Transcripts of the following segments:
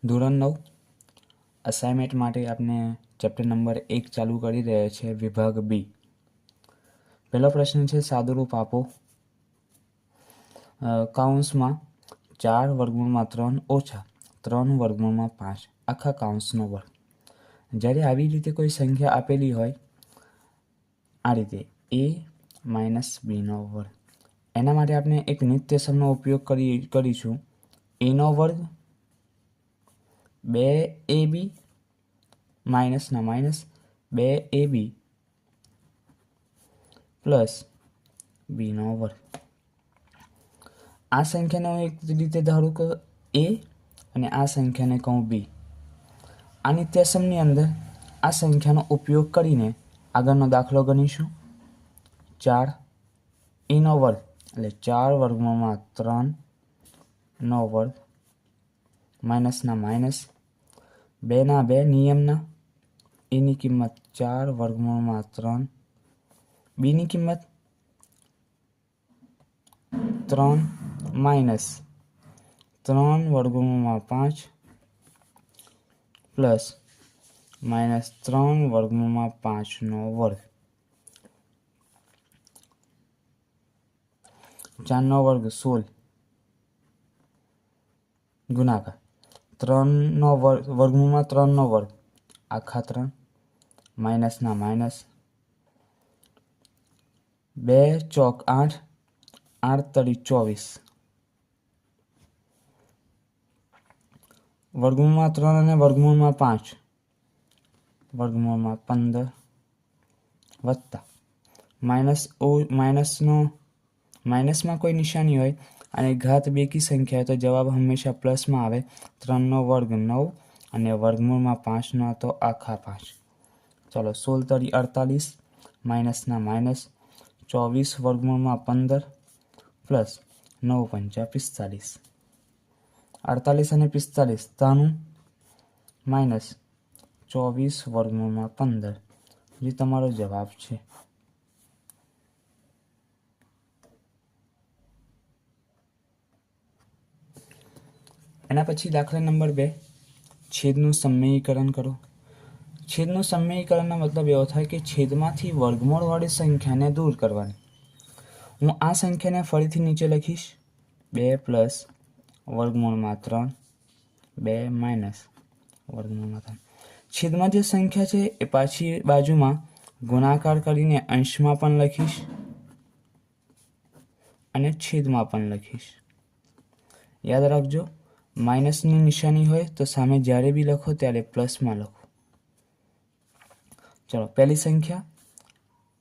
ધોરણ 9 અસાઇનમેન્ટ માટે આપણે ચેપ્ટર નંબર 1 ચાલુ કરી રહ્યા છે, વિભાગ બી. પહેલો પ્રશ્ન છે સાદુરૂપ આપો. કૌંસમાં 4 વર્ગમૂળમાં 3 ઓછા 3 વર્ગમૂળમાં 5 આખા કૌંસનો વર્ગ. જ્યારે આવી રીતે કોઈ સંખ્યા આપેલી હોય આ રીતે a માઇનસ બીનો વર્ગ, એના માટે આપણે એક નિત્યસમનો ઉપયોગ કરીશું. એનો વર્ગ 2ab માઇનસના માઇનસ 2ab પ્લસ બીનો વર્ગ. આ સંખ્યાને હું એક રીતે ધારું કે a અને આ સંખ્યાને કહું b. આ નિત્યસમની અંદર આ સંખ્યાનો ઉપયોગ કરીને આગળનો દાખલો ગણીશું. 4 એનો વર્ગ એટલે 4 વર્ગમૂળમાં 3 નો વર્ગ માઇનસના માઇનસ 2 ના 2 નિયમના. એની કિંમત 4 વર્ગમૂળમાં 3, બીની કિંમત 3 માઇનસ 3 વર્ગમૂળમાં 5 પ્લસ માઇનસ 3 વર્ગમૂળમાં 5 નો વર્ગ. 4 નો વર્ગ 16 ગુણાકાર 3 નો વર્ગમૂળમાં 3 નો વર્ગ આખા 3 માઇનસના માઇનસ 2 ચોક 8 8 તરી 24 વર્ગમૂળમાં 3 અને વર્ગમૂળમાં 5 વર્ગમૂળમાં 15 વત્તા માઇનસમાં કોઈ નિશાની હોય અને ઘાત બેકી સંખ્યા તો જવાબ હંમેશા પ્લસમાં આવે. 3 નો વર્ગ 9 અને વર્ગમૂળમાં 5 નો તો આખા 5. ચાલો 16 તરી 48 માઇનસના માઇનસ 24 વર્ગમૂળમાં 15 પ્લસ 9 પંચા 45. 48 અને 45 93 માઇનસ 24 વર્ગમૂળમાં 15 જે તમારો જવાબ છે. એના પછી દાખલા નંબર 2 છેદનું સમયીકરણ કરો. છેદનું સમયીકરણનો મતલબ એવો થાય કે છેદમાંથી વર્ગમૂળવાળી સંખ્યાને દૂર કરવાની. હું આ સંખ્યાને ફરીથી નીચે લખીશ 2 પ્લસ વર્ગમૂળમાં 3 2 માઇનસ વર્ગમૂળમાં 3. છેદમાં જે સંખ્યા છે એ પાછી બાજુમાં ગુણાકાર કરીને અંશમાં પણ લખીશ અને છેદમાં પણ લખીશ. યાદ રાખજો, માઇનસની નિશાની હોય તો સામે જ્યારે બી લખો ત્યારે પ્લસમાં લખો. ચલો, પહેલી સંખ્યા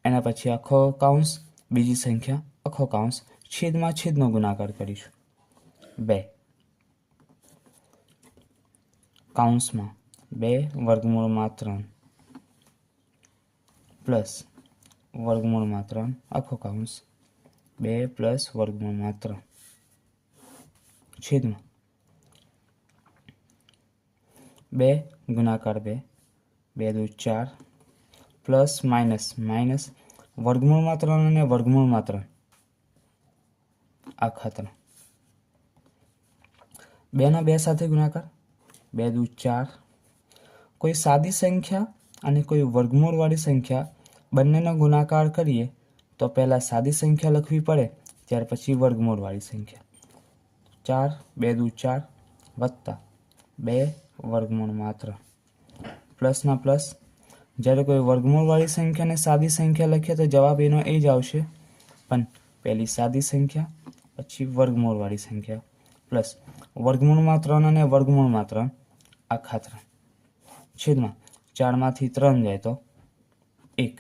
એના પછી આખો કૌંસ, બીજી સંખ્યા આખો કૌંસ, છેદમાં છેદનો ગુણાકાર કરીશું. 2 કૌંસમાં 2 વર્ગમૂળમાં 3 પ્લસ વર્ગમૂળમાં 3 આખો કૌંસ 2 પ્લસ વર્ગમૂળમાં 3 છેદમાં 2 ગુણાકાર 2 2 દુ 4 પ્લસ માઇનસ માઇનસ વર્ગમૂળમાં 3 અને વર્ગમૂળમાં 3 આખા 3. 2 ના 2 સાથે ગુણાકાર 2 દુ 4. કોઈ સાદી સંખ્યા અને કોઈ વર્ગમૂળવાળી સંખ્યા બંનેનો ગુણાકાર કરીએ તો પહેલાં સાદી સંખ્યા લખવી પડે, ત્યાર પછી વર્ગમૂળવાળી સંખ્યા. 4 2 દુ 4 વત્તા 2 વર્ગમૂળમાં 3 પ્લસના પ્લસ. જ્યારે કોઈ વર્ગમૂળવાળી સંખ્યાને સાદી સંખ્યા લખીએ તો જવાબ એનો એ જ આવશે, પણ પહેલી સાદી સંખ્યા પછી વર્ગમૂળવાળી સંખ્યા પ્લસ વર્ગમૂળમાં 3 અને વર્ગમૂળમાં 3 આખા 3 છેદમાં 4માંથી 3 જાય તો 1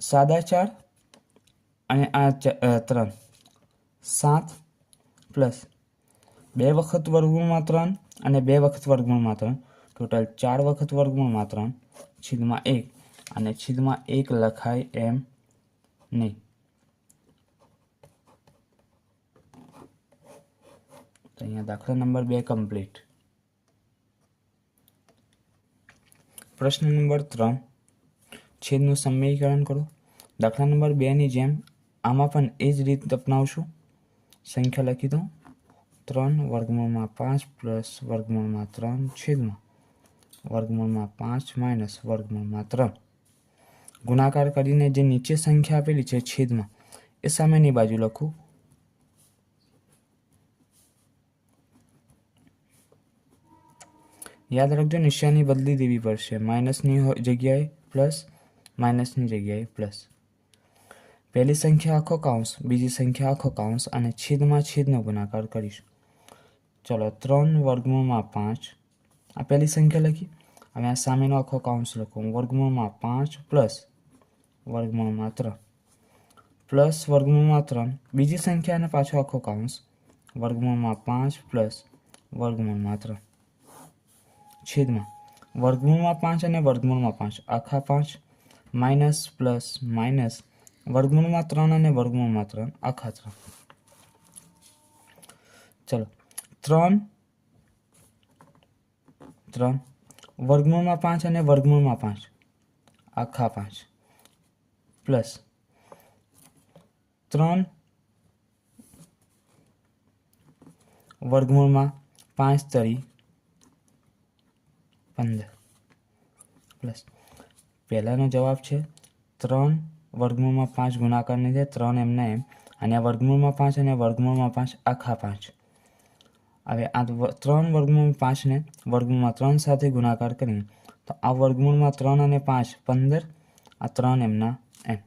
સાદા 4 અને આ 3 7 પ્લસ 2 વખત વર્ગમૂળમાં 3 અને 2 વખત વર્ગમૂળમાં 3 ટોટલ 4 વખત વર્ગમૂળમાં 3 છેદમાં 1 અને છેદમાં 1 લખાય એમ નહીં. તો અહીંયા દાખલા નંબર 2 કમ્પ્લીટ. પ્રશ્ન નંબર 3 છેદનું સમયીકરણ કરો. દાખલા નંબર 2ની જેમ આમાં પણ એ જ રીત અપનાવશું. સંખ્યા લખી દઉં 3 / 5 પ્લસ વર્ગમૂળમાં 3 છેદમાં વર્ગમૂળમાં 5 માઇનસ વર્ગમૂળમાં 3. ગુણાકાર કરીને જે નીચે સંખ્યા આપેલી છે છેદમાં એ સામેની બાજુ લખું. યાદ રાખજો નિશાની બદલી દેવી પડશે. માઇનસની જગ્યાએ પ્લસ, માઇનસની જગ્યાએ પ્લસ. પહેલી સંખ્યા આખો કાઉન્સ, બીજી સંખ્યા આખો કાઉન્સ અને છેદમાં છેદનો ગુણાકાર કરીશું. ચલો 3 વર્ગમૂળમાં 5 આ પહેલી સંખ્યા લખી. હવે આ સામેનો આખો કાઉન્સ લખું. વર્ગમૂળમાં 5 પ્લસ વર્ગમૂળમાં 3 પ્લસ વર્ગમૂળમાં 3 બીજી સંખ્યા અને પાછો આખો કાઉન્સ વર્ગમૂળમાં 5 પ્લસ વર્ગમૂળમાં 3 છેદમાં વર્ગમૂળમાં 5 અને વર્ગમૂળમાં 5 આખા 5 માઇનસ પ્લસ માઇનસ વર્ગમૂળમાં 3 અને વર્ગમૂળમાં 3 આખા 3. ચલો 3 વર્ગમૂળમાં 5 અને વર્ગમૂળમાં 5 આખા 5 પ્લસ 3 વર્ગમૂળમાં 5 તરી 15 પ્લસ પહેલાનો જવાબ છે 3 વર્ગમૂળમાં 5 ગુણાકારને છે 3 એમના એમ અને આ વર્ગમૂળમાં 5 અને વર્ગમૂળમાં 5 આખા 5. હવે આ 3 વર્ગમૂળ 5 ને વર્ગમૂળમાં 3 સાથે ગુણાકાર કરીએ તો આ વર્ગમૂળમાં 3 અને 5 15 આ 3 એમના એમ.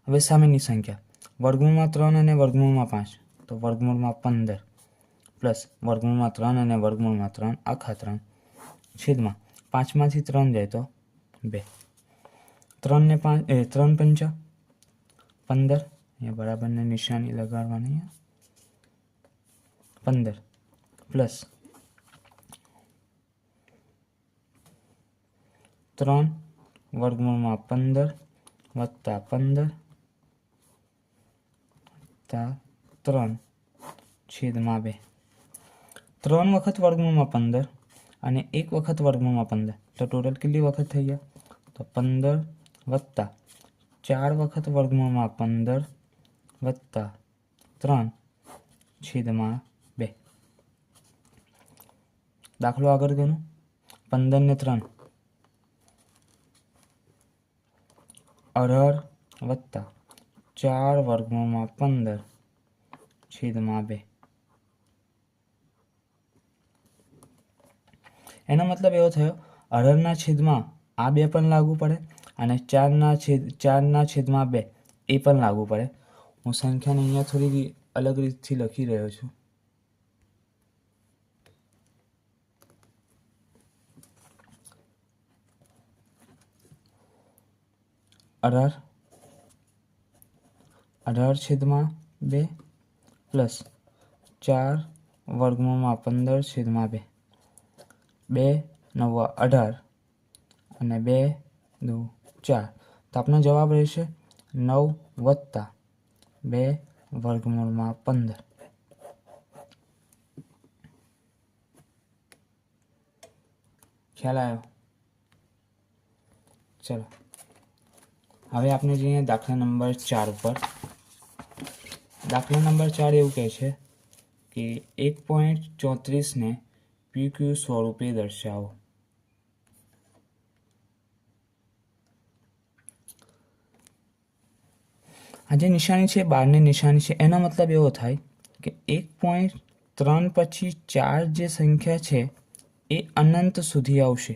હવે સામેની સંખ્યા વર્ગમૂળમાં 3 અને વર્ગમૂળમાં 5 તો વર્ગમૂળમાં 15 પ્લસ વર્ગમૂળમાં 3 અને વર્ગમૂળમાં 3 આખા 3 છેદમાં 5 માંથી 3 જાય તો 2. 3 ને 5 3 પંચા 15 અહીંયા બરાબરની નિશાની લગાડવાની 15 પ્લસ 3 વર્ગમૂળમાં 15 વત્તા 15 વત્તા 3 છેદમાં 2. 3 વખત વર્ગમૂળમાં 15 અને 1 વખત વર્ગમૂળમાં 15 તો ટોટલ કેટલી વખત થઈ ગયા તો 15 વત્તા 4 વખત વર્ગમૂળમાં 15 વત્તા 3 છેદમાં 2. દાખલો આગળ ગણો. 15 ને 3 18 વત્તા 4 વર્ગમૂળમાં 15 છેદમાં 2. એનો મતલબ એવો થયો 18ના છેદમાં આ 2 પણ લાગુ પડે અને 4ના છેદમાં 2 એ પણ લાગુ પડે. હું સંખ્યાને અહીંયા થોડી અલગ રીતથી લખી રહ્યો છું. અઢાર છેદમાં 2 પ્લસ 4 વર્ગમૂળમાં 15 છેદમાં 2. 2 9 18 અને 2 2 4 તો આપનો જવાબ રહેશે 9 વત્તા 2 વર્ગમૂળમાં 15. ખ્યાલ આવ્યો? ચલો હવે આપણે જઈએ દાખલા નંબર 4 ઉપર. દાખલા નંબર 4 એવું કહે છે કે 1.34 ને PQ સ્વરૂપે દર્શાવો. આ જે નિશાની છે 12ની નિશાની છે એનો મતલબ એવો થાય કે 1.3 પછી 4 જે સંખ્યા છે એ અનંત સુધી આવશે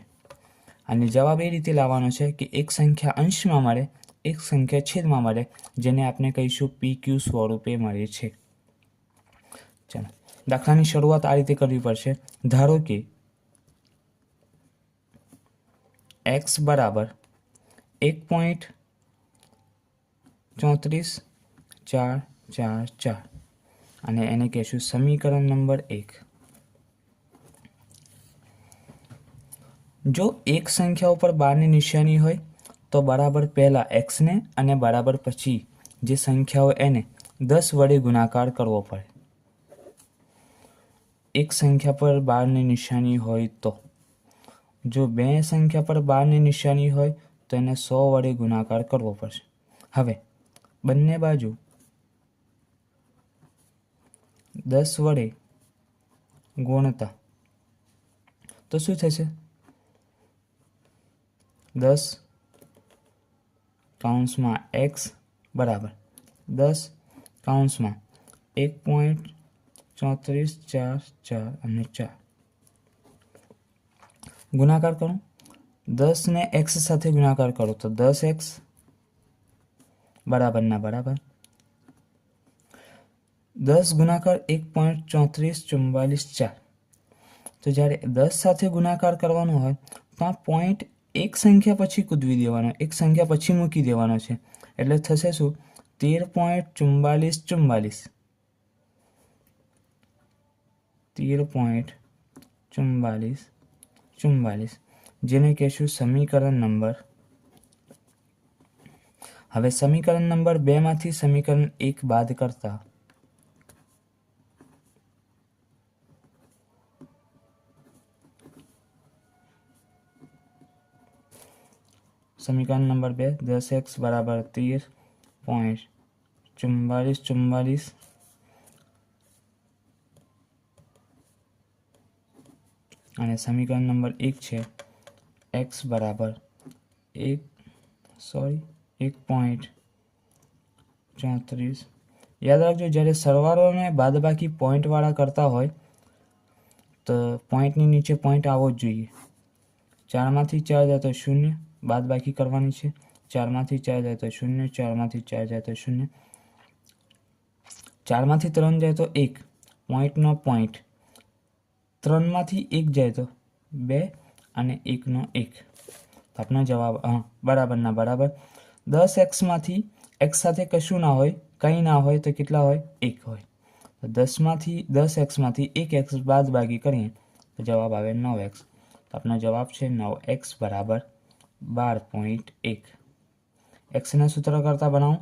અને જવાબ એ રીતે લાવવાનો છે કે એક સંખ્યા અંશમાં મળે એક સંખ્યા છેદમાં મળે જેને આપણે કહીશું PQ સ્વરૂપે મળે છે. ચાલો દાખલાની શરૂઆત આ રીતે કરવી પડશે. ધારો કે x બરાબર 1.34444 અને એને કહીશું સમીકરણ નંબર 1. જો એક સંખ્યા ઉપર 12ની નિશાની હોય તો બરાબર પહેલા x ને અને બરાબર પછી જે સંખ્યા હોય એને 10 વડે ગુણાકાર કરવો પડે. એક સંખ્યા પર 12ની નિશાની હોય તો, જો બે સંખ્યા પર 12ની નિશાની હોય તો એને 100 વડે ગુણાકાર કરવો પડશે. હવે બંને બાજુ 10 વડે ગુણતા તો શું થશે? 10 કૌંસમાં x બરાબર 10 કૌંસમાં 1.34 4 4 અને 4 ગુણાકાર કરો. 10 ને x સાથે ગુણાકાર કરો તો 10x બરાબરના બરાબર 10 ગુણાકાર 1.3444 4. તો જ્યારે 10 સાથે ગુણાકાર કરવાનો હોય તો આ પોઈન્ટ એક સંખ્યા પછી કૂદવી દેવાનો, એક સંખ્યા પછી મૂકી દેવાનો છે. એટલે થશે શું? 13.4444 13.4444 જેને કહેશું સમીકરણ નંબર. હવે સમીકરણ નંબર 2 માંથી સમીકરણ 1 બાદ કરતા સમીકરણ નંબર 2 10x બરાબર 13.4444 અને સમીકરણ નંબર 1 છે x બરાબર 1.34. યાદ રાખજો, જ્યારે સરવાળો અને બાદબાકી પોઈન્ટવાળા કરતા હોય તો પોઈન્ટની નીચે પોઈન્ટ આવવો જ જોઈએ. 4 માંથી 4 જાય તો 0, બાદબાકી કરવાની છે. 4 માંથી 4 જાય તો 0, 4 માંથી 4 જાય તો 0, 4 માંથી 3 જાય તો 1, પોઈન્ટનો પોઈન્ટ. 3 માંથી 1 જાય તો 2 અને 1 નો 1. આપનો જવાબ બરાબરના બરાબર 10x માંથી x સાથે કશું ના હોય, કંઈ ના હોય તો કેટલા હોય? 1 હોય. તો 10x માંથી 1x બાદબાકી કરીએ તો જવાબ આવે 9x. તો આપનો જવાબ છે 9x બરાબર 12.1. એક્સના સૂત્ર કરતા બનાવો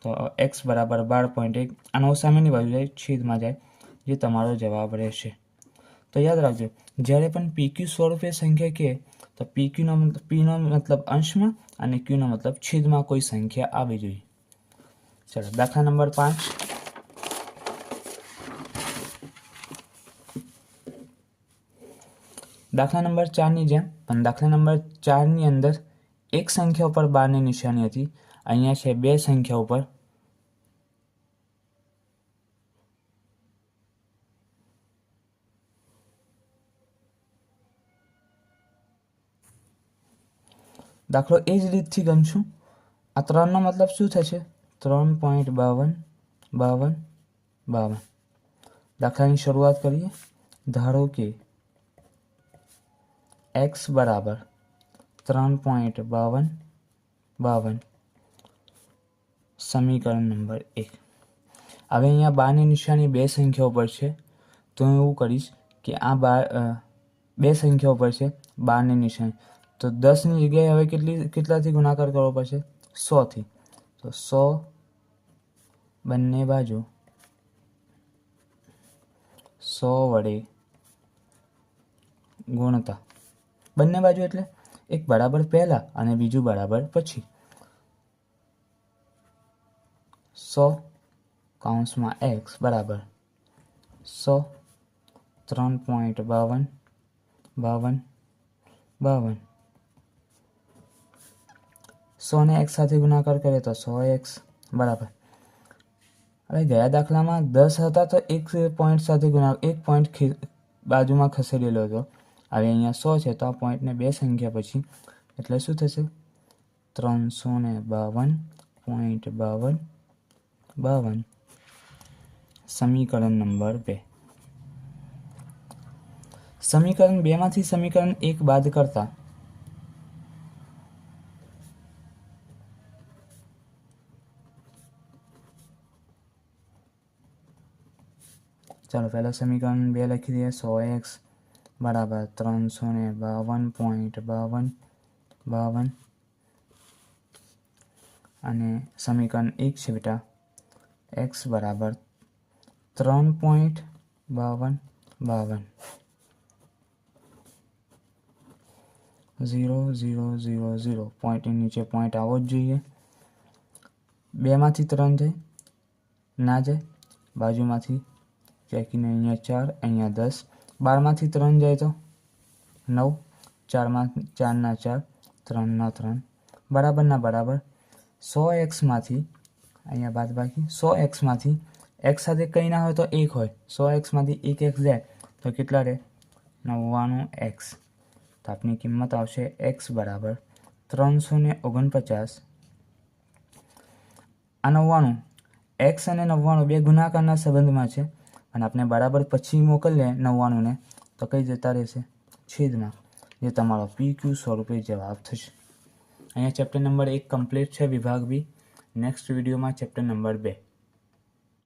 તો x બરાબર 12.1. આનો સામેની બાજુ જાય, છેદમાં જાય, જે તમારો જવાબ રહેશે. તો યાદ રાખજો, જ્યારે પણ PQ સ્વરૂપે સંખ્યા કહે તો P નો મતલબ અંશમાં અને Q નો મતલબ છેદમાં કોઈ સંખ્યા આવી જોઈએ. ચલો દાખલા નંબર 5. દાખલા નંબર 4ની જેમ પણ દાખલા નંબર 4ની અંદર એક સંખ્યા ઉપર 12 ની નિશાની હતી. અહીંયા છે બે સંખ્યા ઉપર દાખલો એ જ રીતથી ગણશું. આ 3 નો મતલબ શું થશે? 3.52. દાખલાની શરૂઆત કરીએ. ધારો કે x બરાબર 3.52. સમીકરણ નંબર 1. હવે અહીંયા 12 ની નિશાની બે સંખ્યાઓ પર છે, તો હું એવું કરીશ કે આ બે સંખ્યાઓ પર છે 12 ની નિશાની, તો 10 ની જગ્યાએ હવે કેટલાથી ગુણાકાર કરવો પડશે? 100 થી. તો 100 બંને બાજુ 100 વડે ગુણતા. બંને બાજુ એટલે એક બરાબર પહેલા અને બીજું બરાબર પછી. 100 કૌંસમાં x બરાબર 100 3.52. 100 ને x સાથે ગુણાકાર કરે તો 100x બરાબર. હવે ગયા દાખલામાં 10 હતા તો એક પોઈન્ટ સાથે એક પોઈન્ટ બાજુમાં ખસેડેલો હતો. હવે અહીંયા 100 છે તો આ પોઈન્ટને બે સંખ્યા પછી, એટલે શું થશે? 352.52. સમીકરણ નંબર 2. સમીકરણ 2 માંથી સમીકરણ 1 બાદ કરતા ચાલો પહેલા સમીકરણ 2 લખી દઈએ. 100x બરાબર 352.52 અને સમીકરણ 1 છે બેટા x બરાબર 3.52. 0 0 0 0 પોઈન્ટની નીચે પોઈન્ટ આવવો જ જોઈએ. 2 માંથી 3 જાય ના જાય, બાજુમાંથી ચેકીને અહીંયા 4, અહીંયા 10, 12માંથી 3 જાય તો 9, 4ના 4, 3ના 3, બરાબરના બરાબર. 100x અહીંયા બાદ બાકી 100x x સાથે કંઈ ના હોય તો 1 હોય. 100x 1x જાય તો કેટલા રહે? 99x. તો આપની કિંમત આવશે x બરાબર 349. આ 99 x અને 99 બે ગુણાકારના સંબંધમાં છે અને આપણે બરાબર પછી મોકલીએ 99ને તો કઈ જતા રહેશે? છેદમાં, જે તમારો PQ સ્વરૂપે જવાબ થશે. અહીંયા ચેપ્ટર નંબર 1 કમ્પ્લીટ છે, વિભાગ બી. નેક્સ્ટ વિડીયોમાં ચેપ્ટર નંબર 2.